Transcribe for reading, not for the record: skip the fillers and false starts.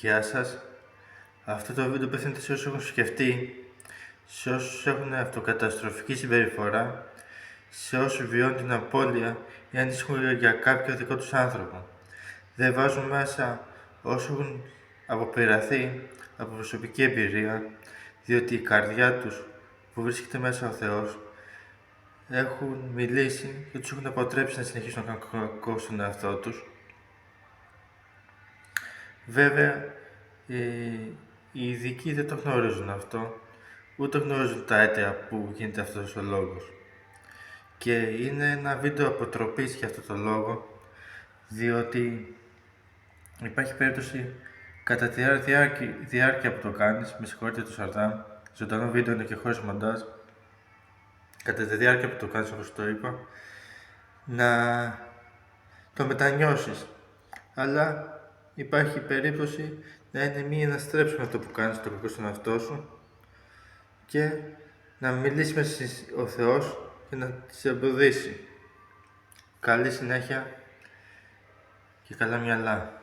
Γεια σας. Αυτό το βίντεο απευθύνεται σε όσους έχουν σκεφτεί, σε όσους έχουν αυτοκαταστροφική συμπεριφορά, σε όσους βιώνουν την απώλεια ή ανησυχούν για κάποιο δικό τους άνθρωπο. Δεν βάζουν μέσα όσους έχουν αποπειραθεί από προσωπική εμπειρία, διότι η καρδιά τους, που βρίσκεται μέσα ο Θεός, έχουν μιλήσει και τους έχουν αποτρέψει να συνεχίσουν να κάνουν κακό στον εαυτό τους. Βέβαια, οι ειδικοί δεν το γνωρίζουν αυτό, ούτε γνωρίζουν τα αίτια που γίνεται αυτός ο λόγος. Και είναι ένα βίντεο αποτροπής για αυτό το λόγο, διότι υπάρχει περίπτωση κατά τη διάρκεια που το κάνεις, με συγχωρείτε το Σαρδάμ, ζωντανό βίντεο είναι και χωρίς μοντάζ, κατά τη διάρκεια που το κάνεις, όπως το είπα, να το μετανιώσεις. Αλλά υπάρχει περίπτωση να είναι μία να στρέψουμε αυτό που κάνεις το κακό στον εαυτό σου και να μιλήσει μέσα ο Θεός και να σε εμποδίσει. Καλή συνέχεια και καλά μυαλά.